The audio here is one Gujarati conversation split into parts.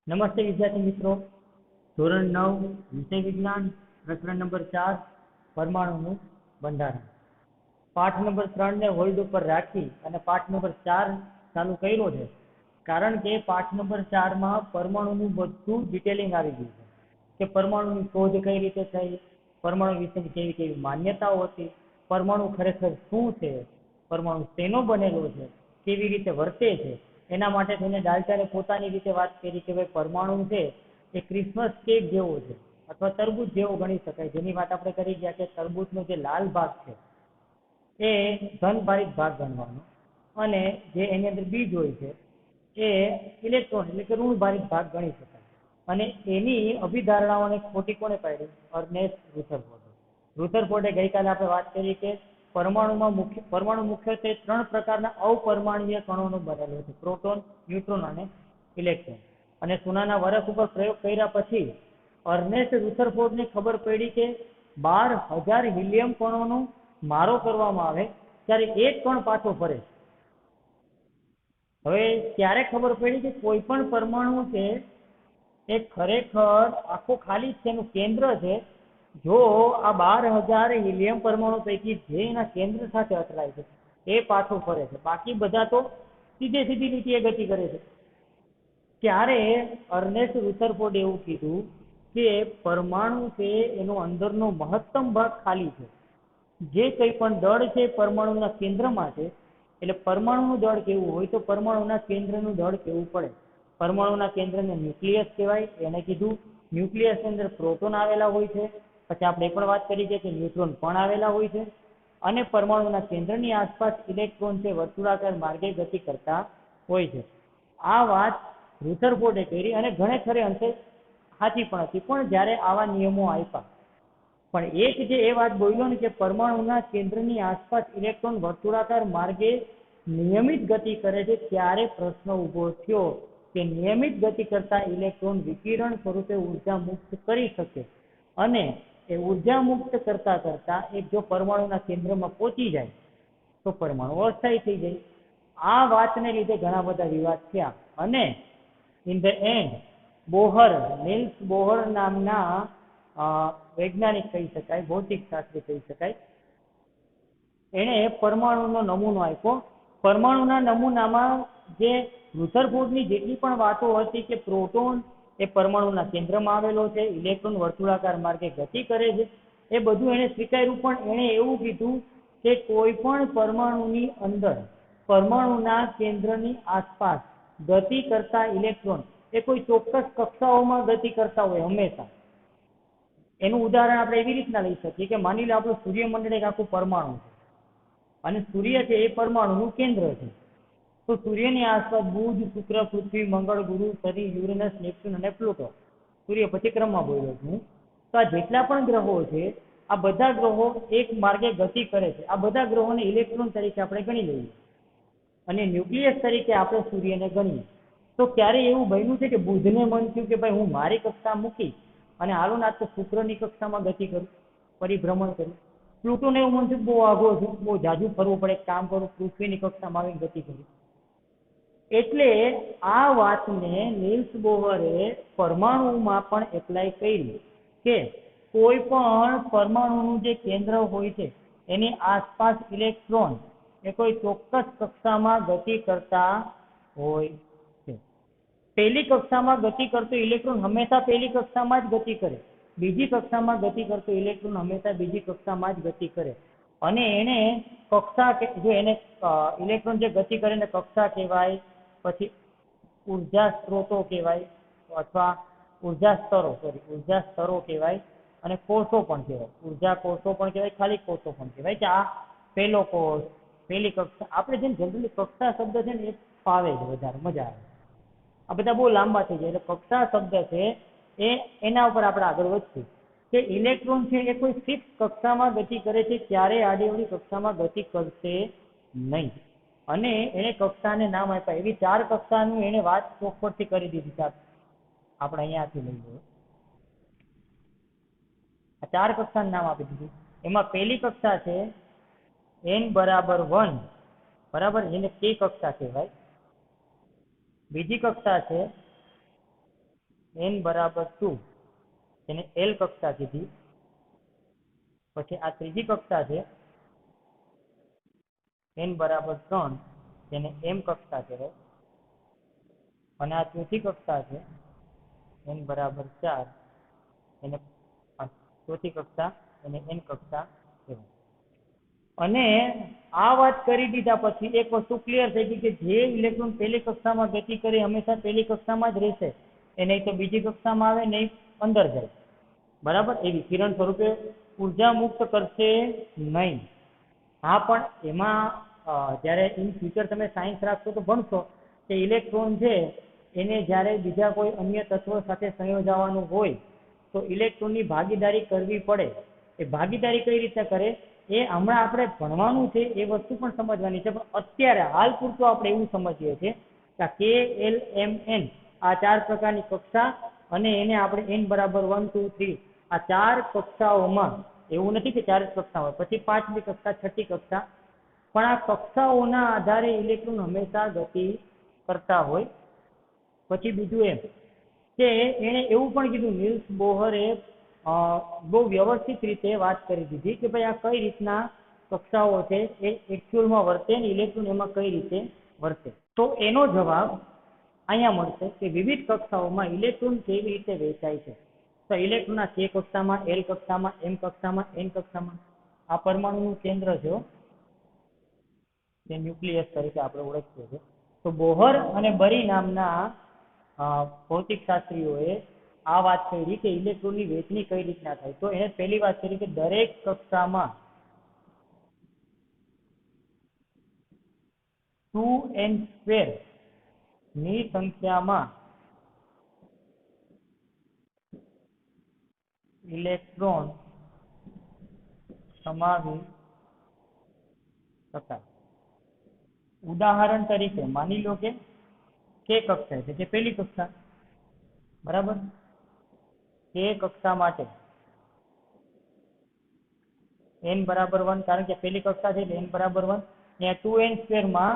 નમસ્તે વિદ્યાર્થી મિત્રો, ધોરણ 9 વિષય વિજ્ઞાન પ્રકરણ નંબર 4 પરમાણુનું બંધારણ પાઠ નંબર 3 ને હોલ્ડ ઉપર રાખી અને પાઠ નંબર 4 ચાલુ કર્યો છે. કારણ કે પાઠ નંબર 4 માં પરમાણુનું બધું ડિટેલિંગ આવી ગયું છે કે પરમાણુની શોધ કઈ રીતે થઈ, પરમાણુ વિશેની કેવી કેવી માન્યતાઓ હતી, પરમાણુ ખરેખર શું છે, પરમાણુ શેનો બનેલો છે, કેવી રીતે વર્તે છે. એના માટે થઈને ડાલ્ટને પોતાની રીતે વાત કરી કે ભાઈ પરમાણુ છે એ ક્રિસમસ કેક જેવો છે અથવા તરબૂચ જેવો ગણી શકાય. જેની વાત આપણે કરી ગયા કે તરબૂચનો જે લાલ ભાગ છે એ ધનભારિત ભાગ ગણવાનો અને જે એની અંદર બીજ હોય છે એ ઇલેક્ટ્રોન એટલે કે ઋણભારિત ભાગ ગણી શકાય. અને એની અભિધારણાઓને ખોટી કોને પાડી? અર્નેસ્ટ રુથરફોર્ડે. રુથરફોર્ડે ગઈકાલે આપણે વાત કરી કે પરમાણુ મુખ્યત્વે 3 પ્રકારના અપરમાણુય કણોનો બનેલો છે: પ્રોટોન, ન્યુટ્રોન અને ઇલેક્ટ્રોન. અને સોનાના વરખ ઉપર પ્રયોગ કર્યા પછી અર્નેસ્ટ રુથરફોર્ડને ખબર પડી કે 12,000 હિલિયમ કણોનો મારો કરવામાં આવે ત્યારે એક કણ પાછો ફરે. હવે ત્યારે ખબર પડી કે કોઈ પણ પરમાણુ છે એ ખરેખર આખો ખાલી છે, એનું કેન્દ્ર છે. જો આ 12,000 હિલિયમ પરમાણુ પૈકી જે એના કેન્દ્ર સાથે અથડાય છે એ પાછો ફરે છે, બાકી બધા તો સીધી લીટીએ ગતિ કરે છે. ત્યારે અર્નેસ્ટ રુથરફોર્ડે એવું કીધું કે પરમાણુ છે એનો અંદરનો મહત્તમ ભાગ ખાલી છે. જે કંઈ પણ દળ છે પરમાણુના કેન્દ્રમાં છે. એટલે પરમાણુનું દળ કેવું હોય તો પરમાણુના કેન્દ્રનું દળ કેવું પડે. પરમાણુના કેન્દ્રને ન્યુક્લિયસ કહેવાય. એને કીધું ન્યુક્લિયસની અંદર પ્રોટોન આવેલા હોય છે. પછી આપણે એ પણ વાત કરી છે કે ન્યુટ્રોન પણ આવેલા હોય છે. અને પરમાણુના કેન્દ્રની આસપાસ ઇલેક્ટ્રોન છે વર્તુળાકાર માર્ગે ગતિ કરતા હોય છે. આ વાત રુથરફોર્ડે કરી અને ઘણે ખરે અંશે સાચી પણ હતી. પણ જ્યારે આવા નિયમો આપ્યા પણ એક જે એ વાત બોલ્યો ને કે પરમાણુના કેન્દ્રની આસપાસ ઇલેક્ટ્રોન વર્તુળાકાર માર્ગે નિયમિત ગતિ કરે છે, ત્યારે પ્રશ્ન ઉભો થયો કે નિયમિત ગતિ કરતા ઇલેક્ટ્રોન વિકિરણ સ્વરૂપે ઉર્જા મુક્ત કરી શકે અને એ ઉર્જા મુક્ત કરતા કરતા એક જો પરમાણુના કેન્દ્રમાં પહોંચી જાય તો પરમાણુ અસ્થાયી થઈ જાય. આ વાતને લીધે ઘણા બધા વિવાદ થયા અને in the end Bohr, Niels Bohr નામના વૈજ્ઞાનિક કહી શકાય, ભૌતિક શાસ્ત્રી કહી શકાય, એણે પરમાણુનો નમૂનો આપ્યો. પરમાણુના નમૂનામાં જે રુથરફોર્ડની જેટલી પણ વાતો હતી કે પ્રોટોન એ પરમાણુના કેન્દ્રમાં આવેલો છે, ઇલેક્ટ્રોન વર્તુળાકાર માર્ગે ગતિ કરે છે, એ બધું એણે સ્વીકાર્યું. પણ એણે એવું કીધું કે કોઈ પણ પરમાણુની અંદર પરમાણુના કેન્દ્રની આસપાસ ગતિ કરતા ઇલેક્ટ્રોન એ કોઈ ચોક્કસ કક્ષાઓમાં ગતિ કરતા હોય હંમેશા. એનું ઉદાહરણ આપણે એવી રીતના લઈ શકીએ કે માની લો આપણું સૂર્યમંડળ એક આખું પરમાણુ છે અને સૂર્ય છે એ પરમાણુનું કેન્દ્ર છે. તો સૂર્યની આસપાસ બુધ, શુક્ર, પૃથ્વી, મંગળ, ગુરુ, શનિ, યુરેનસ, નેપ્ચ્યુન અને પ્લુટો. સૂર્ય પછી ક્રમમાં બોલ્યો છું. તો આ જેટલા પણ ગ્રહો છે આ બધા ગ્રહો એક માર્ગે ગતિ કરે છે. આ બધા ગ્રહોને ઇલેક્ટ્રોન તરીકે આપણે ગણી લઈએ અને ન્યુક્લિયસ તરીકે આપણે સૂર્યને ગણીએ. તો ક્યારે એવું બન્યું છે કે બુધને મન થયું કે ભાઈ હું મારી કક્ષા મૂકી અને હાલો ના તો શુક્રની કક્ષામાં ગતિ કરું, પરિભ્રમણ કરું. પ્લુટોને એવું મન થયું બહુ આઘો છું, બહુ જાજુ ફરવું પડે, કામ કરું, પૃથ્વીની કક્ષામાં આવીને ગતિ કરું. એટલે આ વાતને નિલ્સ બોહરે પરમાણુમાં પણ એપ્લાય કરી કે કોઈ પણ પરમાણુનું જે કેન્દ્ર હોય છે એની આસપાસ ઇલેક્ટ્રોન એ કોઈ ચોક્કસ કક્ષામાં ગતિ કરતા હોય છે. પહેલી કક્ષામાં ગતિ કરતો ઇલેક્ટ્રોન હંમેશા પહેલી કક્ષામાં જ ગતિ કરે. બીજી કક્ષામાં ગતિ કરતો ઇલેક્ટ્રોન હંમેશા બીજી કક્ષામાં જ ગતિ કરે. અને એને કક્ષા જો એને ઇલેક્ટ્રોન જે ગતિ કરે ને કક્ષા કહેવાય, પછી ઉર્જા સ્ત્રોતો કહેવાય અથવા ઉર્જા સ્તરો કહેવાય અને કોષો પણ કહેવાય. ઉર્જા કોષો પણ કહેવાય, ખાલી કોષો પણ કહેવાય કે આ પહેલો કોષ, પહેલી કક્ષા. આપણે જેમ જનરલી કક્ષા શબ્દ છે ને એ ફાવે છે, વધારે મજા આવે. આ બધા બહુ લાંબા થઈ જાય એટલે કક્ષા શબ્દ છે એના ઉપર આપણે આગળ વધશું કે ઇલેક્ટ્રોન છે એ કોઈ ફિક્સ કક્ષામાં ગતિ કરે છે, ક્યારે આડીઅવળી કક્ષામાં ગતિ કરશે નહીં. અને એને કક્ષાને નામ આપ્યા. એવી 4 કક્ષાનું એને વાત ચોખવટથી કરી દીધી છે. આપણે અહીંયાથી લઈ લઈએ. આ 4 કક્ષાનું નામ આપી દીધું. એમાં પહેલી કક્ષા છે n=1 બરાબર, એને K કક્ષા કહેવાય. બીજી કક્ષા છે n બરાબર 2 એને L કક્ષા કીધી. પછી આ ત્રીજી કક્ષા છે n બરાબર 3 તેને m કક્ષા કહેવાય. અને આ ચોથી કક્ષા છે n બરાબર 4 એને ચોથી કક્ષા એને n કક્ષા કહેવાય. અને આ વાત કરી દીધા પછી એક વસ્તુ ક્લિયર થઈ ગઈ કે જે ઇલેક્ટ્રોન પહેલી કક્ષામાં ગતિ કરે હંમેશા પહેલી કક્ષામાં જ રહેશે, એ નહીં તો બીજી કક્ષામાં આવે નહીં અંદર જાય. બરાબર, એવી કિરણ સ્વરૂપે ઉર્જા મુક્ત કરશે નહીં. હા, પણ એમાં જ્યારે ઇન ફ્યુચર તમે સાયન્સ રાખશો તો ભણશો કે ઇલેક્ટ્રોન છે એને જ્યારે બીજા કોઈ અન્ય તત્વો સાથે સંયોજાવાનું હોય તો ઇલેક્ટ્રોનની ભાગીદારી કરવી પડે. એ ભાગીદારી કઈ રીતે કરે એ હમણાં આપણે ભણવાનું છે, એ વસ્તુ પણ સમજવાની છે. પણ અત્યારે હાલ પૂરતું આપણે એવું સમજીએ છીએ કે કે એલ એમ એન આ 4 પ્રકારની કક્ષા અને એને આપણે n બરાબર 1 2 3 આ 4 કક્ષાઓમાં, એવું નથી કે 4 જ કક્ષા હોય, પછી 5મી કક્ષા, 6ઠી કક્ષા, પણ આ કક્ષાઓના આધારે ઇલેક્ટ્રોન હંમેશા ગતિ કરતા હોય. પછી બીજું એમ કે એણે એવું પણ કીધું, નિલ્સ બોહરે બહુ વ્યવસ્થિત રીતે વાત કરી દીધી કે ભાઈ આ કઈ રીતના કક્ષાઓ છે એ એકચ્યુઅલમાં વર્તે ને ઇલેક્ટ્રોન એમાં કઈ રીતે વર્તે. તો એનો જવાબ અહીંયા મળશે કે વિવિધ કક્ષાઓમાં ઇલેક્ટ્રોન કેવી રીતે વહેંચાય છે. તો ઇલેક્ટ્રોનના K કક્ષામાં, L કક્ષામાં, M કક્ષામાં, N કક્ષામાં. આ પરમાણુનું કેન્દ્ર છે તે ન્યુક્લિયસ તરીકે આપણે ઓળખીએ છીએ. તો બોહર અને બરી નામના ભૌતિક શાસ્ત્રીઓએ આ વાત કરી કે ઇલેક્ટ્રોનની વહેંચણી કઈ રીતના થાય. તો એને પહેલી વાત કરી કે દરેક કક્ષામાં 2n² ની સંખ્યામાં ઇલેક્ટ્રોન સમાવી શકાય. ઉદાહરણ તરીકે માની લો કે કક્ષા છે જે પહેલી કક્ષા, બરાબર. K કક્ષા માટે n બરાબર 1, કારણ કે પહેલી કક્ષા છે એટલે n બરાબર 1. અહીંયા 2n² માં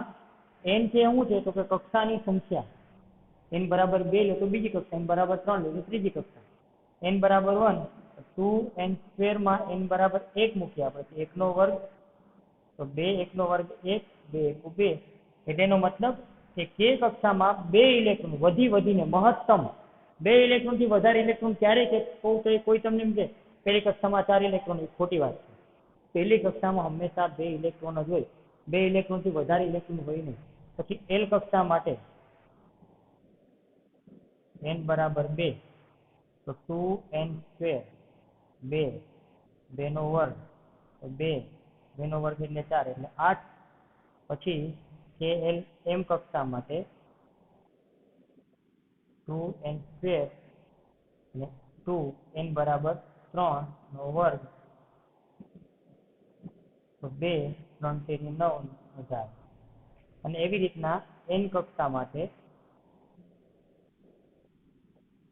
n છે શું છે તો કે કક્ષાની સંખ્યા. n બરાબર 2 લે તો બીજી કક્ષા, n બરાબર 3 લે તો ત્રીજી કક્ષા. n બરાબર 1, 2n² માં n બરાબર 1 મૂકીએ આપણે, 1 નો વર્ગ તો 2, 1 નો વર્ગ 1, 2 એકુ 2. એટલે એનો મતલબ કે K કક્ષામાં 2 ઇલેક્ટ્રોન વધીને મહત્તમ 2 ઇલેક્ટ્રોન થી વધારે ઇલેક્ટ્રોન ક્યારે કે કોઈ તમને એમ કે પહેલી કક્ષામાં 4 ઇલેક્ટ્રોન, ખોટી વાત છે. પહેલી કક્ષામાં હંમેશા 2 ઇલેક્ટ્રોન જ હોય, 2 ઇલેક્ટ્રોન થી વધારે ઇલેક્ટ્રોન હોય નહીં. પછી L કક્ષા માટે n બરાબર 2 તો 2n², 2, 2 નો વર્ગ 2, 2 નો વર્ગ એટલે 4 એટલે 8. પછી KL M કક્ષા માટે 2n² અને 2, n બરાબર 3 નો વર્ગ તો 2, 3 તેરી 9, 1000. અને એવી રીતના n કક્ષા માટે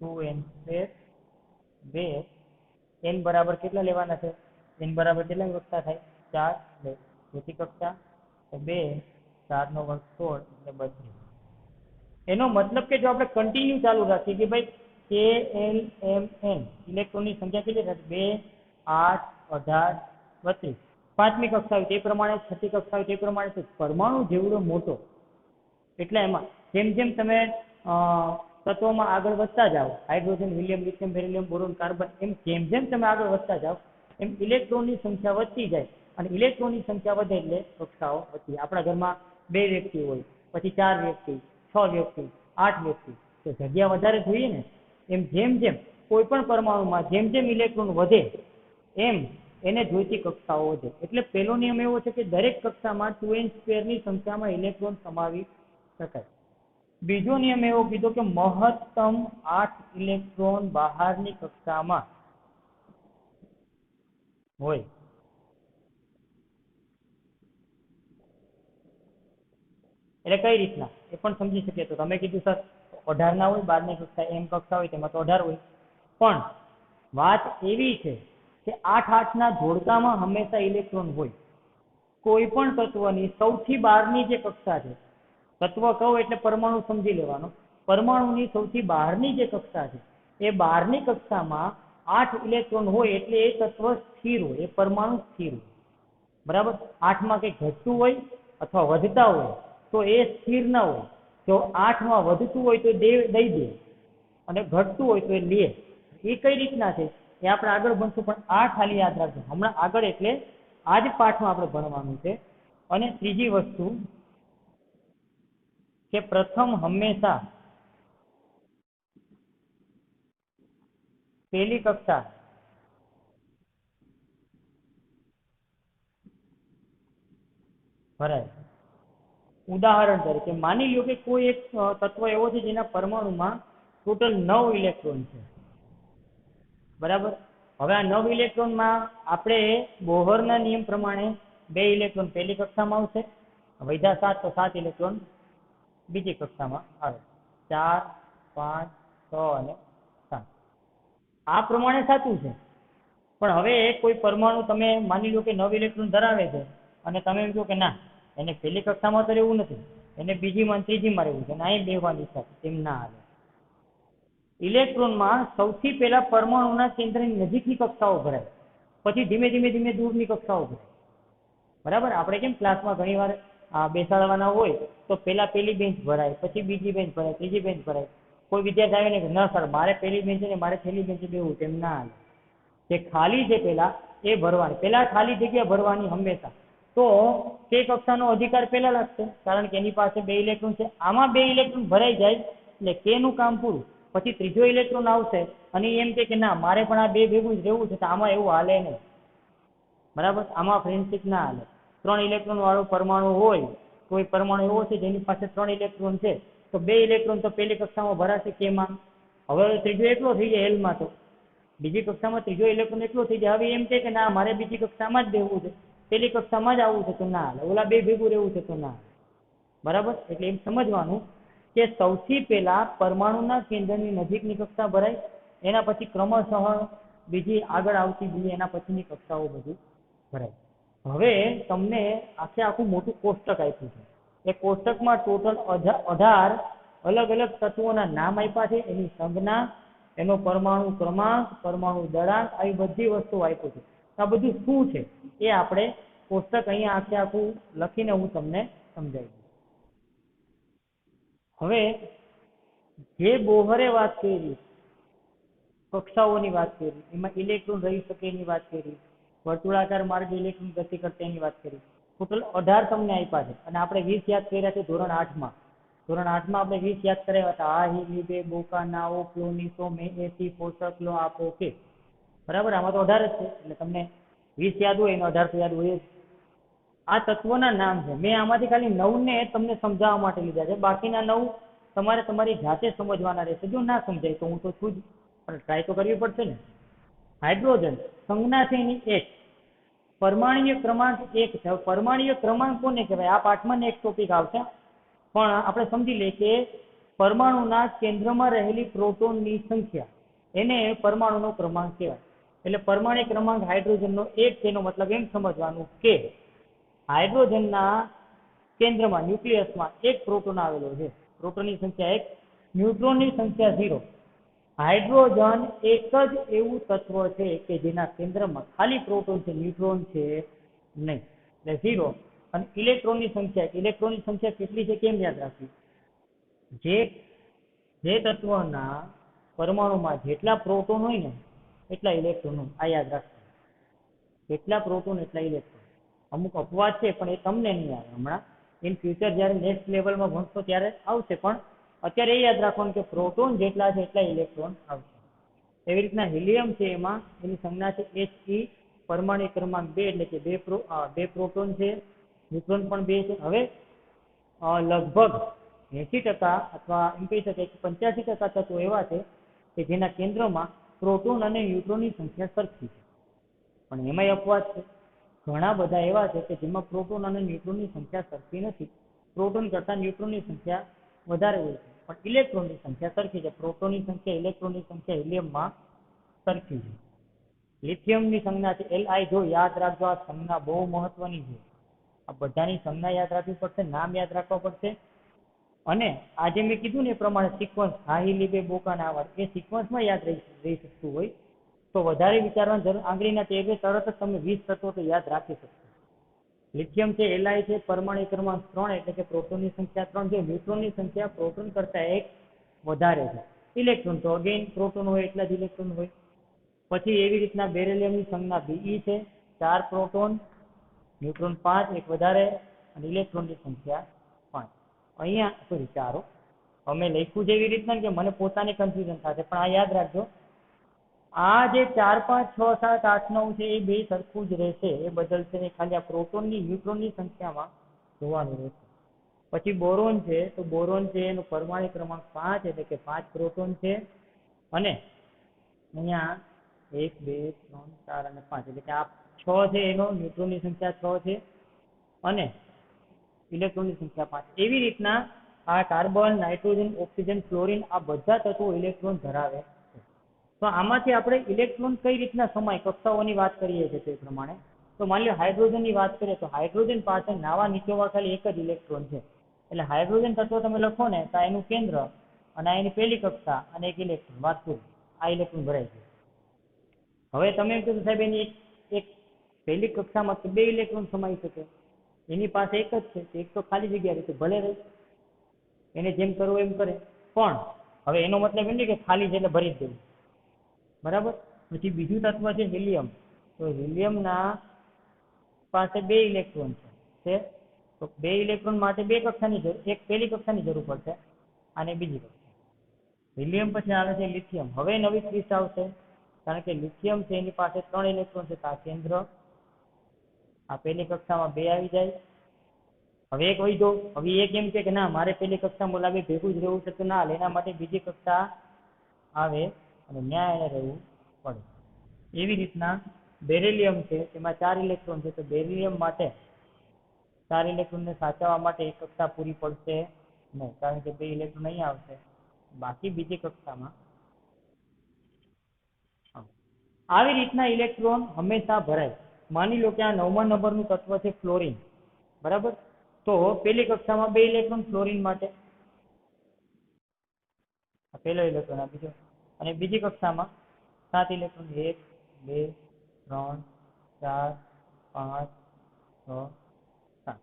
2n², 2, n બરાબર કેટલા લેવાના છે, n બરાબર કેટલા કક્ષા થાય 4, એટલે ચોથી કક્ષા, 2, 4 નો વર્ગ 16 એટલે 32. એનો મતલબ કે જો આપણે કન્ટિન્યુ ચાલુ રાખીએ કે ભાઈ K L M N ઇલેક્ટ્રોનની સંખ્યા કેટલી થાય 2, 8, 18, 32. 5મી કક્ષા હોય તે પ્રમાણે, 6ઠી કક્ષા હોય તે પ્રમાણે. પરમાણુ જેવડો મોટો એટલે એમાં જેમ જેમ તમે તત્વોમાં આગળ વધતા જાઓ, hydrogen, helium, lithium, beryllium, boron, carbon, એમ જેમ જેમ તમે આગળ વધતા જાઓ એમ ઇલેક્ટ્રોનની સંખ્યા વધતી જાય. અને ઇલેક્ટ્રોનની સંખ્યા વધે એટલે કક્ષાઓ વધતી. આપણા ઘરમાં 2 વ્યક્તિ હોય, પછી 4 વ્યક્તિ, 6 વ્યક્તિ, 8 વ્યક્તિ, તો જગ્યા વધારે જોઈએ ને. એમ જેમ જેમ કોઈ પણ પરમાણુમાં જેમ જેમ ઇલેક્ટ્રોન વધે એમ એને જોઈતી કક્ષાઓ વધે. એટલે પહેલો નિયમ એવો છે કે દરેક કક્ષામાં 2n² ની સંખ્યામાં ઇલેક્ટ્રોન સમાવી શકાય. બીજો નિયમ એવો કીધો કે મહત્તમ 8 ઇલેક્ટ્રોન બહારની કક્ષામાં હોય. એટલે કઈ રીતના એ પણ સમજી શકીએ. તો તમે કીધું સર 18 ના હોય, 12ની કક્ષા M કક્ષા હોય તેમાં તો 18 હોય. પણ વાત એવી છે કે 8 ના જોડકામાં હંમેશા ઇલેક્ટ્રોન હોય. કોઈ પણ તત્વની સૌથી બહારની જે કક્ષા છે, તત્વ કહો એટલે પરમાણુ સમજી લેવાનો, પરમાણુની સૌથી બહારની જે કક્ષા છે એ 12ની કક્ષામાં 8 ઇલેક્ટ્રોન હોય એટલે એ તત્વ સ્થિર હોય, એ પરમાણુ સ્થિર હોય. બરાબર. 8માં કંઈક ઘટતું હોય અથવા વધતા હોય તો એ સ્થિર ના હોય. જો 8માં વધતું હોય તો દઈ દે અને ઘટતું હોય તો એ લે. એ કઈ રીતના છે એ આપણે આગળ ભણશું, પણ આ ખાલી યાદ રાખજો હમણાં આગળ, એટલે આ જ પાઠમાં આપણે ભણવાનું છે. અને ત્રીજી વસ્તુ કે પ્રથમ હંમેશા પહેલી કક્ષા ભરાય. ઉદાહરણ તરીકે માની લો કે કોઈ એક તત્વ એવો છે જેના પરમાણુમાં ટોટલ 9 ઇલેક્ટ્રોન છે. બરાબર. હવે આ 9 ઇલેક્ટ્રોનમાં આપણે બોહરના નિયમ પ્રમાણે 2 ઇલેક્ટ્રોન પહેલી કક્ષામાં આવશે, વધ્યા 7 તો 7 ઇલેક્ટ્રોન બીજી કક્ષામાં આવે. 4, 5, 6 અને 7. આ પ્રમાણે સાચું છે. પણ હવે કોઈ પરમાણુ તમે માની લો કે 9 ઇલેક્ટ્રોન ધરાવે છે અને તમે એમ કહો કે ના, એને પહેલી કક્ષામાં તો રહેવું નથી, એને બીજીમાં ત્રીજીમાં રહેવું છે, અહીં બેહવાની ઈચ્છા છે, તેમ ના હાલે. ઇલેક્ટ્રોનમાં સૌથી પહેલા પરમાણુના કેન્દ્રની નજીકની કક્ષાઓ ભરાય, પછી ધીમે ધીમે ધીમે દૂરની કક્ષાઓ ભરાય. બરાબર. આપણે કેમ ક્લાસમાં ઘણી વાર બેસાડવાના હોય તો પહેલા પહેલી બેન્ચ ભરાય, પછી બીજી બેન્ચ ભરાય, ત્રીજી બેન્ચ ભરાય. કોઈ વિદ્યાર્થી આવે ને કે ના સર મારે પહેલી બેન્ચ ને મારે છેલ્લી બેન્ચે બેહવું, તેમ ના હાલે. જે ખાલી છે પેલા એ ભરવાની, પેલા ખાલી જગ્યા ભરવાની હંમેશા. તો તે કક્ષાનો અધિકાર પેલા લાગશે કારણ કે એની પાસે 2 ઇલેક્ટ્રોન છે. આમાં 2 ઇલેક્ટ્રોન ભરાઈ જાય એટલે કે નું કામ પૂરું. પછી ત્રીજો ઇલેક્ટ્રોન આવશે અને એમ કે ના મારે પણ આ 2 ભેગું જ રહેવું છે, તો આમાં એવું હાલે નહીં. બરાબર. આમાં ફ્રેન્ડશિપ ના હાલે. 3 ઇલેક્ટ્રોન વાળો પરમાણુ હોય, કોઈ પરમાણુ એવો છે જેની પાસે 3 ઇલેક્ટ્રોન છે, તો 2 ઇલેક્ટ્રોન તો પહેલી કક્ષામાં ભરાશે કેમાં? હવે ત્રીજો એકલો થઈ જાય એલમાં, તો બીજી કક્ષામાં ત્રીજો ઇલેક્ટ્રોન એકલો થઈ જાય. હવે એમ કે ના મારે બીજી કક્ષામાં જ બેહવું છે, પેલી કક્ષામાં જ આવવું છે, તો ના હાલે. ઓલા 2 ભેગું રહેવું છે તો ના હાલે. બરાબર. એટલે એમ સમજવાનું કે સૌથી પહેલા પરમાણુના કેન્દ્રની નજીકની કક્ષા ભરાય, એના પછી ક્રમશઃ બીજી આગળ આવતી બીજી એના પછીની કક્ષાઓ બધું ભરાય. હવે તમને આખું મોટું કોષ્ટક આપ્યું છે. એ કોષ્ટકમાં ટોટલ 18 અલગ અલગ તત્વોના નામ આપ્યા છે, એની સંજ્ઞા, એનો પરમાણુ ક્રમાંક, પરમાણુ દળાંક, આવી બધી વસ્તુઓ આપ્યું છે. આ બધું શું છે એ આપણે કોષ્ટક અહીંયા આખું લખીને હું તમને સમજાવી દઉં. હવે જે બોહરે વાત કરી, કક્ષાઓની વાત કરી, એમાં ઇલેક્ટ્રોન રહી શકે એની વાત કરી, વર્તુળાકાર માર્ગે ઇલેક્ટ્રોન ગતિ કરતા એની વાત કરી. ટોટલ 18 તમને આપ્યા છે અને આપણે 20 યાદ કર્યા છે ધોરણ 8માં. ધોરણ 8માં આપણે 20 યાદ કર્યા હતા. આ લીબે બોકા નાઓ ક્લોનિસો મે એસી પોષક લો આપો કે. બરાબર. આમાં તો 18 જ છે એટલે તમને 20 યાદ હોય એને 18 તો યાદ હોય જ. આ તત્વોના નામ છે. મેં આમાંથી ખાલી 9 ને તમને સમજાવવા માટે લીધા છે, બાકીના 9 તમારે તમારી જાતે સમજવાના રહેશે. જો ના સમજાય તો હું તો છું જ, પણ ટ્રાય તો કરવી પડશે ને. હાઇડ્રોજન સંજ્ઞા છે એની 1, પરમાણ્વીય ક્રમાંક 1 છે. પરમાણ્વીય ક્રમાંક કોને કહેવાય? આ પાઠમાં એક ટોપિક આવશે, પણ આપણે સમજી લઈએ કે પરમાણુના કેન્દ્રમાં રહેલી પ્રોટોનની સંખ્યા, એને પરમાણુનો ક્રમાંક કહેવાય. એટલે પરમાણ્વીય ક્રમાંક હાઇડ્રોજનનો 1 છે. એનો મતલબ એમ સમજવાનું કે હાઇડ્રોજનના કેન્દ્રમાં ન્યુક્લિયસમાં 1 પ્રોટોન આવેલો છે. પ્રોટોનની સંખ્યા 1, ન્યુટ્રોનની સંખ્યા 0. હાઇડ્રોજન એક જ એવું તત્વ છે કે જેના કેન્દ્રમાં ખાલી પ્રોટોન છે, ન્યુટ્રોન છે નહીં, એટલે 0. અને ઇલેક્ટ્રોનની સંખ્યા કેટલી છે કેમ યાદ રાખવી? જે તત્વના પરમાણુમાં જેટલા પ્રોટોન હોય ને એટલા ઇલેક્ટ્રોન હોય. આ યાદ રાખવું. જેટલા પ્રોટોન એટલા ઇલેક્ટ્રોન. અમુક અપવાદ છે પણ એ તમને નહીં આવે. હમણાં ઇન ફ્યુચર જ્યારે નેક્સ્ટ લેવલમાં ભણશો ત્યારે આવશે, પણ અત્યારે એ યાદ રાખવાનું કે પ્રોટોન જેટલા છે એટલા ઇલેક્ટ્રોન આવશે. એવી રીતના હિલિયમ છે, એમાં એની સંજ્ઞા છે He, પરમાણુ ક્રમાંક 2 એટલે કે 2 પ્રોટોન છે, ન્યુટ્રોન પણ 2 છે. હવે લગભગ 80% અથવા એમ કહી શકાય કે 85% તત્વો એવા છે કે જેના કેન્દ્રમાં પ્રોટોન અને ન્યુટ્રોનની સંખ્યા સરખી છે. પણ એમાંય અપવાદ છે. ઘણા બધા એવા છે કે જેમાં પ્રોટોન અને ન્યુટ્રોનની સંખ્યા સરખી નથી. પ્રોટોન કરતાં ન્યુટ્રોનની સંખ્યા વધારે હોય છે, પણ ઇલેક્ટ્રોનની સંખ્યા સરખી છે. પ્રોટોનની સંખ્યા, ઇલેક્ટ્રોનની સંખ્યા હિલિયમમાં સરખી છે. લિથિયમની સંજ્ઞા છે Li. જો યાદ રાખજો, આ સંજ્ઞા બહુ મહત્વની છે. આ બધાની સંજ્ઞા યાદ રાખવી પડશે, નામ યાદ રાખવા પડશે. અને આજે મેં કીધું ને એ પ્રમાણે સિક્વન્સ હાહી લીબે બોકાન આવડ એ સિક્વન્સમાં યાદ રહી શકતું હોય તો વધારે વિચારવાની જરૂર આંગળીના ટેબે તરત જ તમે 20 તત્વો તો યાદ રાખી શકશો. લિથિયમ છે, Li છે, પરમાણુ ક્રમાંક 3 એટલે કે પ્રોટોનની સંખ્યા 3 છે, ન્યુટ્રોનની સંખ્યા પ્રોટોન કરતા 1 વધારે છે. ઇલેક્ટ્રોન તો અગેન પ્રોટોન હોય એટલા જ ઇલેક્ટ્રોન હોય. પછી એવી રીતના બેરિલિયમની સંજ્ઞા Be છે, 4 પ્રોટોન, ન્યુટ્રોન 5 એક વધારે અને ઇલેક્ટ્રોનની સંખ્યા 5. અહીંયા સોરી 4 અમે લખ્યું છે એવી રીતના કે મને પોતાને કન્ફ્યુઝન થશે, પણ આ યાદ રાખજો આ જે 4 5 6 7 8 9 છે એ બે સરખું જ રહેશે, એ બદલશે નહીં, ખાલી આ પ્રોટોનની ન્યુટ્રોનની સંખ્યામાં જોવાનું રહેશે. પછી બોરોન છે તો બોરોન છે એનો પરમાણુ ક્રમાંક 5 એટલે કે 5 પ્રોટોન છે અને અહીંયા 1 2 3 4 અને 5 એટલે કે આ 6 છે એનો ન્યુટ્રોનની સંખ્યા 6 છે અને ઇલેક્ટ્રોનની સંખ્યા 5. એવી રીતના આ કાર્બન, નાઇટ્રોજન, ઓક્સિજન, ક્લોરીન આ બધા તત્વો ઇલેક્ટ્રોન ધરાવે છે. તો આમાંથી આપણે ઇલેક્ટ્રોન કઈ રીતના સમાય કક્ષાઓની વાત કરીએ છીએ તે પ્રમાણે. તો માની લો હાઇડ્રોજનની વાત કરીએ તો હાઇડ્રોજન પાસે નાવા નીચોવા ખાલી એક જ ઇલેક્ટ્રોન છે. એટલે હાઇડ્રોજન તત્વ તમે લખો ને તો એનું કેન્દ્ર અને એની પહેલી કક્ષા અને એક ઇલેક્ટ્રોન વાત પૂરી, આ ઇલેક્ટ્રોન ભરાય છે. હવે તમે એમ કીધું સાહેબ એની એક પહેલી કક્ષામાં તો 2 ઇલેક્ટ્રોન સમાઈ શકે, એની પાસે એક જ છે, એક તો ખાલી જગ્યા રહેશે, ભલે રહે, એને જેમ કરવું એમ કરે. પણ હવે એનો મતલબ એમ નહીં કે ખાલી છે એટલે ભરી જ દેવું, બરાબર. પછી બીજું તત્વ છે હિલિયમ. તો હિલિયમના પાસે 2 ઇલેક્ટ્રોન છે, તો 2 ઇલેક્ટ્રોન માટે 2 કક્ષાની જરૂર, એક પહેલી કક્ષાની જરૂર પડશે અને બીજી કક્ષા. હિલિયમ પછી આવે છે લિથિયમ. હવે નવી ટ્વિસ્ટ આવશે, કારણ કે લિથિયમ છે એની પાસે 3 ઇલેક્ટ્રોન છે, તો આ કેન્દ્ર, આ પહેલી કક્ષામાં 2 આવી જાય. હવે એક વહી દો, હવે એક એમ કે ના મારે પહેલી કક્ષામાં બોલાવી ભેગું જ રહેવું છે, તો ના, એના માટે બીજી કક્ષા આવે અને ન્યાય એને રહેવું પડે. એવી રીતના બેરિલિયમ છે તેમાં 4 ઇલેક્ટ્રોન છે, તો બેરિલિયમ માટે 4 ઇલેક્ટ્રોનને સાચવવા માટે એક કક્ષા પૂરી પડશે નહીં, કારણ કે 2 ઇલેક્ટ્રોન અહીં આવશે, બાકી બીજી કક્ષામાં. આવી રીતના ઇલેક્ટ્રોન હંમેશા ભરાય. માની લો કે આ 9મા નંબરનું તત્વ છે ફ્લોરિન, બરાબર. તો પહેલી કક્ષામાં 2 ઇલેક્ટ્રોન ફ્લોરિન માટે, આ પહેલો ઇલેક્ટ્રોન, આ બીજો, અને બીજી કક્ષામાં 7 ઇલેક્ટ્રોન, 1 2 3 4 5 6 7,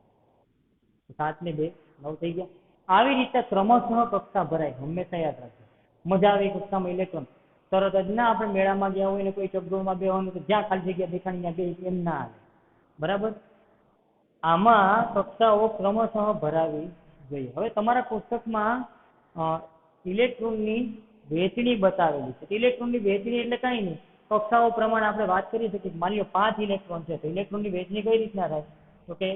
7 ને 2 9 થઈ ગયા. આવી રીતે ક્રમશઃ કક્ષા ભરાય, હંમેશા યાદ રાખજો. મજા આવે કક્ષામાં ઇલેક્ટ્રોન, તરત જ ના આપણે મેળામાં ગયા હોય ને કોઈ ચકડોળમાં બેવાનું તો જ્યાં ખાલી જગ્યા દેખાણી ત્યાં બે, એમ ના આવે, બરાબર. આમાં કક્ષાઓ ક્રમશઃ ભરાવી જોઈએ. હવે તમારા પુસ્તકમાં ઇલેક્ટ્રોનની વહેંચણી બતાવેલી છે. ઇલેક્ટ્રોનની વહેંચણી એટલે કાંઈ નહીં, કક્ષાઓ પ્રમાણે આપણે વાત કરી શકીએ. માની લો 5 ઇલેક્ટ્રોન છે, તો ઇલેક્ટ્રોનની વહેંચણી કઈ રીતના થાય? તો કે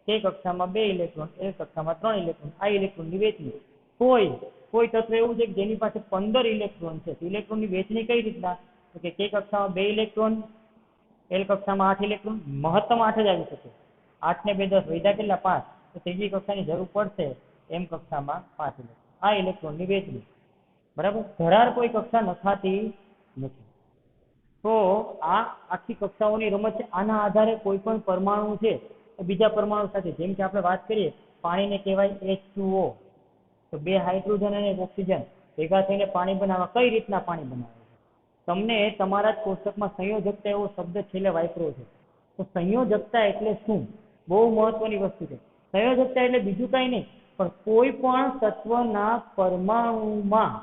તે કક્ષામાં 2 ઇલેક્ટ્રોન, એ કક્ષામાં 3 ઇલેક્ટ્રોન, આ ઇલેક્ટ્રોનની વહેંચણી. કોઈ તત્વ એવું છે કે જેની પાસે 15 ઇલેક્ટ્રોન છે, તો ઇલેક્ટ્રોનની વહેંચણી કઈ રીતના? તો કે તે કક્ષામાં 2 ઇલેક્ટ્રોન, એલ કક્ષામાં 8 ઇલેક્ટ્રોન, મહત્તમ 8 જ આવી શકે. 8 ને 2 10 વૈધા કેટલા? 5. તો ત્રીજી કક્ષાની જરૂર પડશે, એમ કક્ષામાં 5 ઇલેક્ટ્રોન. આ ઇલેક્ટ્રોનની વહેંચણી, બરાબર. ધરાર કોઈ કક્ષા નખાતી નથી. તો આ આખી કક્ષાઓની રમત છે. આના આધારે કોઈ પણ પરમાણુ છે બીજા પરમાણુ સાથે, જેમ કે આપણે વાત કરીએ પાણીને કહેવાય H2O, તો 2 હાઇડ્રોજન અને ઓક્સિજન ભેગા થઈને પાણી બનાવવા. કઈ રીતના પાણી બનાવે છે? તમને તમારા જ પુસ્તકમાં સંયોજકતા એવો શબ્દ છેલ્લે વાપર્યો છે. તો સંયોજકતા એટલે શું? બહુ મહત્વની વસ્તુ છે. સંયોજકતા એટલે બીજું કઈ નહીં, પણ કોઈ પણ તત્વના પરમાણુમાં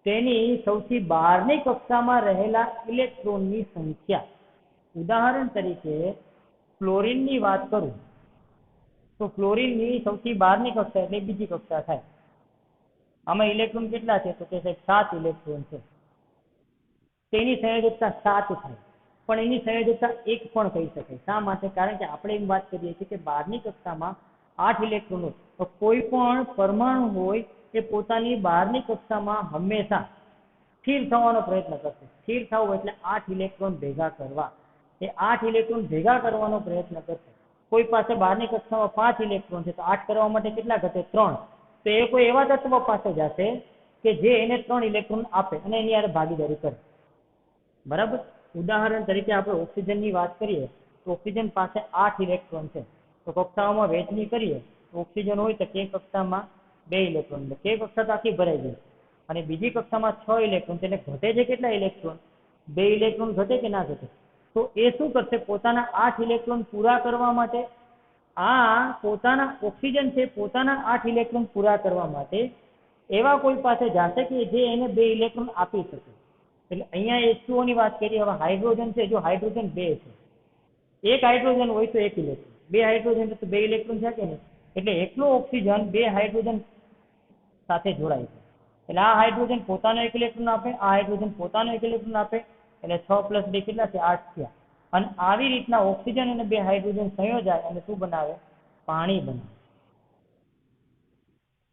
તેની સૌથી બહારની કક્ષામાં રહેલા ઇલેક્ટ્રોનની સંખ્યા. ઉદાહરણ તરીકે ફ્લોરિનની વાત કરું તો ફ્લોરિનની સૌથી બહારની કક્ષા એટલે બીજી કક્ષા થાય. આમાં ઇલેક્ટ્રોન કેટલા છે? તો કે 7 ઇલેક્ટ્રોન છે. તેની સંયોજકતા 7 થાય, પણ એની સંયોજકતા 1 પણ કહી શકાય. શા માટે? કારણ કે આપણે એમ વાત કરીએ છીએ કે બહારની કક્ષામાં 8 ઇલેક્ટ્રોન હોય, તો કોઈ પણ પરમાણુ હોય એ પોતાની બહારની કક્ષામાં હંમેશા સ્થિર થવાનો પ્રયત્ન કરશે. સ્થિર થવું એટલે 8 ઇલેક્ટ્રોન ભેગા કરવા. એ 8 ઇલેક્ટ્રોન ભેગા કરવાનો પ્રયત્ન કરશે. કોઈ પાસે બહારની કક્ષામાં 5 ઇલેક્ટ્રોન છે, તો 8 કરવા માટે કેટલા ઘટે? 3. તો એ કોઈ એવા તત્વ પાસે જશે કે જે એને 3 ઇલેક્ટ્રોન આપે અને એની હારે ભાગીદારી કરે, બરાબર. ઉદાહરણ તરીકે આપણે ઓક્સિજનની વાત કરીએ તો ઓક્સિજન પાસે 8 ઇલેક્ટ્રોન છે, તો કક્ષાઓમાં વહેંચણી કરીએ તો ઓક્સિજન હોય તો કે કક્ષામાં 2 ઇલેક્ટ્રોન, એટલે કે કક્ષા તો આખી ભરાઈ ગઈ. અને બીજી કક્ષામાં 6 ઇલેક્ટ્રોન, એટલે ઘટે છે કેટલા ઇલેક્ટ્રોન? 2 ઇલેક્ટ્રોન ઘટે કે ના ઘટે? તો એ શું કરશે? પોતાના 8 ઇલેક્ટ્રોન પૂરા કરવા માટે, આ પોતાના ઓક્સિજન છે પોતાના 8 ઇલેક્ટ્રોન પૂરા કરવા માટે એવા કોઈ પાસે જશે કે જે એને 2 ઇલેક્ટ્રોન આપી શકે. એટલે અહીંયા H2O ની વાત કરીએ. હવે હાઇડ્રોજન છે, જો હાઇડ્રોજન 2 છે, એક હાઇડ્રોજન હોય તો 1 ઇલેક્ટ્રોન, 2 હાઇડ્રોજન તો 2 ઇલેક્ટ્રોન છે કે નહીં? એટલે એકલો ઓક્સિજન 2 હાઇડ્રોજન સાથે જોડાય છે. એટલે આ હાઇડ્રોજન પોતાનો 1 ઇલેક્ટ્રોન આપે, આ હાઇડ્રોજન પોતાનો 1 ઇલેક્ટ્રોન આપે, એટલે 6 + 2 કેટલા છે? 8 થયા. અને આવી રીતના ઓક્સિજન અને 2 હાઇડ્રોજન સંયોજાય અને શું બનાવે? પાણી બનાવે.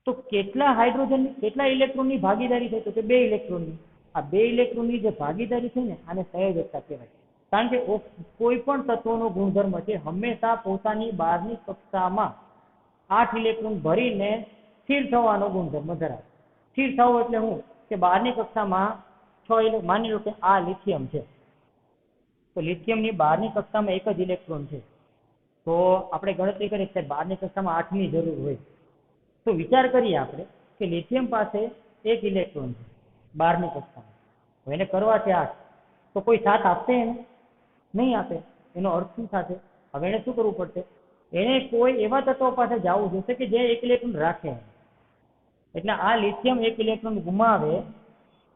તો કેટલા હાઇડ્રોજન કેટલા ઇલેક્ટ્રોનની ભાગીદારી થઈ? તો કે 2 ઇલેક્ટ્રોનની. આ 2 ઇલેક્ટ્રોનની જે ભાગીદારી છે ને, આને સંયોજકતા કહેવાય. કારણ કે કોઈ પણ તત્વનો ગુણધર્મ છે હંમેશા પોતાની બહારની કક્ષામાં 8 ઇલેક્ટ્રોન ભરીને સ્થિર થવાનો ગુણધર્મ ધરાવે. સ્થિર થવો એટલે શું? કે બહારની કક્ષામાં 6 માની લો કે આ લિથિયમ છે, તો લિથિયમની બહારની કક્ષામાં 1 જ ઇલેક્ટ્રોન છે, તો આપણે ગણતરી કરીએ કે બહારની કક્ષામાં 8ની જરૂર હોય. તો વિચાર કરીએ આપણે કે લિથિયમ પાસે 1 ઇલેક્ટ્રોન છે બહારની કક્ષામાં, તો એને કરવા છે 8, તો કોઈ સાથ આપશે એને? નહીં આપે. એનો અર્થ શું થશે? હવે એને શું કરવું પડશે? એને કોઈ એવા તત્વો પાસે જવું જોશે કે જે 1 ઇલેક્ટ્રોન રાખે. એટલે આ લિથિયમ 1 ઇલેક્ટ્રોન ગુમાવે,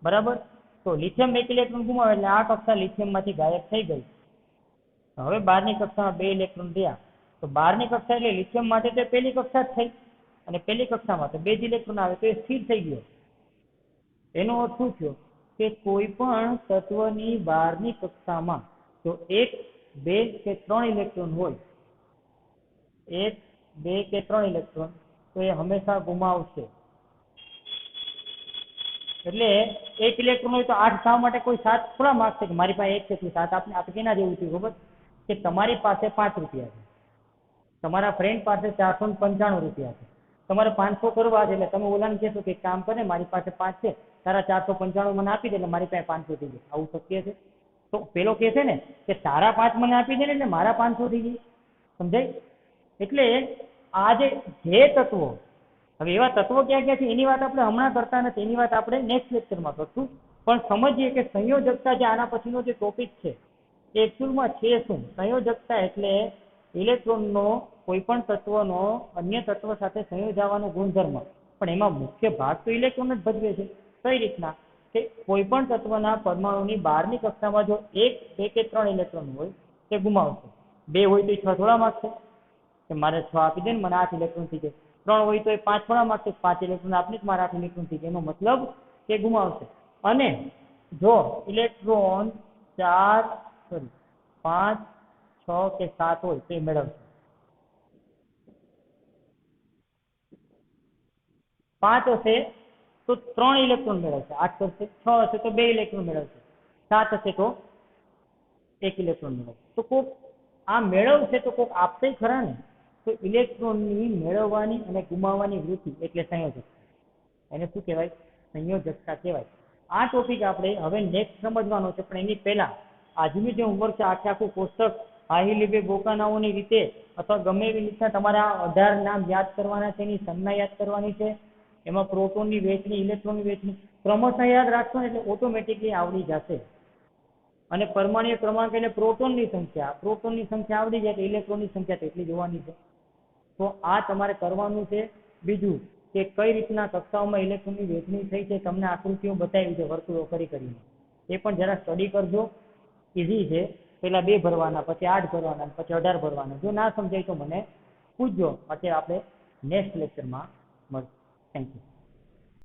બરાબર? તો લિથિયમ 1 ઇલેક્ટ્રોન ગુમાવે એટલે આ કક્ષા લિથિયમમાંથી ગાયબ થઈ ગઈ. હવે બહારની કક્ષામાં 2 ઇલેક્ટ્રોન રહ્યા, તો બહારની કક્ષા એટલે લિથિયમ માટે તો પહેલી કક્ષા જ થઈ, અને પહેલી કક્ષામાં તો 2 જ ઇલેક્ટ્રોન આવે, તો એ સ્થિર થઈ ગયો. એનો અર્થ શું થયો? કે કોઈ પણ તત્વની બહારની કક્ષામાં જો 1, 2 કે 3 ઇલેક્ટ્રોન હોય, 1, 2 કે 3 ઇલેક્ટ્રોન, તો એ હંમેશા ગુમાવશે. એટલે 1 ઇલેક્ટ્રોન હોય તો 8 થવા માટે કોઈ સાથ થોડા માગશે કે મારી પાસે 1 છે તું સાથ આપને. આપણે કેના જેવું થયું ખબર? કે તમારી પાસે 5 રૂપિયા છે, તમારા ફ્રેન્ડ પાસે 495 રૂપિયા છે, તમારે 500 કરવા છે, એટલે તમે ઓલાને કહેશો કે કામ કરે મારી પાસે 5 છે, તારા 495 મને આપી દે એટલે મારી પાસે 500 થઈ જાય. આવું શક્ય છે? તો પેલો કહે છે ને કે તારા 5 મને આપી દે ને એટલે મારા 500 થઈ જાય. સમજાય? એટલે આ જે તત્વો, હવે એવા તત્વો ક્યાં ક્યાં છે એની વાત આપણે હમણાં કરતા નથી, એની વાત આપણે નેક્સ્ટ લેક્ચરમાં કરશું. પણ સમજીએ કે સંયોજકતા જે આના પછીનો જે ટોપિક છે એ એકચ્યુઅલમાં છે શું? સંયોજકતા એટલે ઇલેક્ટ્રોનનો કોઈ પણ તત્વનો અન્ય તત્વ સાથે સંયોજાવાનો ગુણધર્મ. પણ એમાં મુખ્ય ભાગ તો ઇલેક્ટ્રોન જ ભજવે છે. કઈ રીતના? કે કોઈ પણ તત્વના પરમાણુની બહારની કક્ષામાં જો 1, 2 કે 3 ઇલેક્ટ્રોન હોય તે ગુમાવશે. 2 હોય તો 6 થોડા માગશે કે મારે 6 આપી દે ને મને 8 ઇલેક્ટ્રોન થઈ જાય. 3 હોય તો 5 થોડા માગશે, 5 ઇલેક્ટ્રોન આપને મારે 8 ઇલેક્ટ્રોન થઈ જાય. એનો મતલબ કે ગુમાવશે. અને જો ઇલેક્ટ્રોન 5, 6 કે 7 હોય તો એ મેળવશે. 5 હશે તો 3 ઇલેક્ટ્રોન મેળવશે, 8 કરશે. 6 હશે તો 2 ઇલેક્ટ્રોન મેળવશે, 7 હશે તો 1 ઇલેક્ટ્રોન મેળવશે. તો કોક આ મેળવશે તો કોક આપશે ખરા ને? તો ઇલેક્ટ્રોનની મેળવવાની અને ગુમાવવાની વૃત્તિ એટલે સંયોજકતા. એને શું કહેવાય? સંયોજકતા કહેવાય. આ ટોપિક આપણે હવે નેક્સ્ટ સમજવાનો છે, પણ એની પહેલા આજનું જે હોમવર્ક છે આખું કોષ્ટક આહિલિબે બોકાનાઓની રીતે અથવા ગમે એવી રીતના તમારા 18 નામ યાદ કરવાના છે, એની સંજ્ઞા યાદ કરવાની છે. એમાં પ્રોટોનની વહેંચણી, ઇલેક્ટ્રોનની વહેંચણી ક્રમશઃ યાદ રાખશો ને એટલે ઓટોમેટિકલી આવડી જશે. અને પરમાણ્વીય ક્રમાંક એટલે પ્રોટોનની સંખ્યા આવડી જાય તો ઇલેક્ટ્રોનની સંખ્યા તેટલી જોવાની છે. તો આ તમારે કરવાનું છે. બીજું કે કઈ રીતના કક્ષાઓમાં ઇલેક્ટ્રોનની વહેંચણી થઈ છે તમને આકૃતિઓ બતાવી છે વર્તુળો કરીને, એ પણ જરા સ્ટડી કરજો. ઇઝી છે. પહેલા 2 ભરવાના, પછી 8 ભરવાના, પછી 18 ભરવાના. જો ના સમજાય તો મને પૂછજો. અત્યારે આપણે નેક્સ્ટ લેક્ચરમાં મળીશું. Thank you.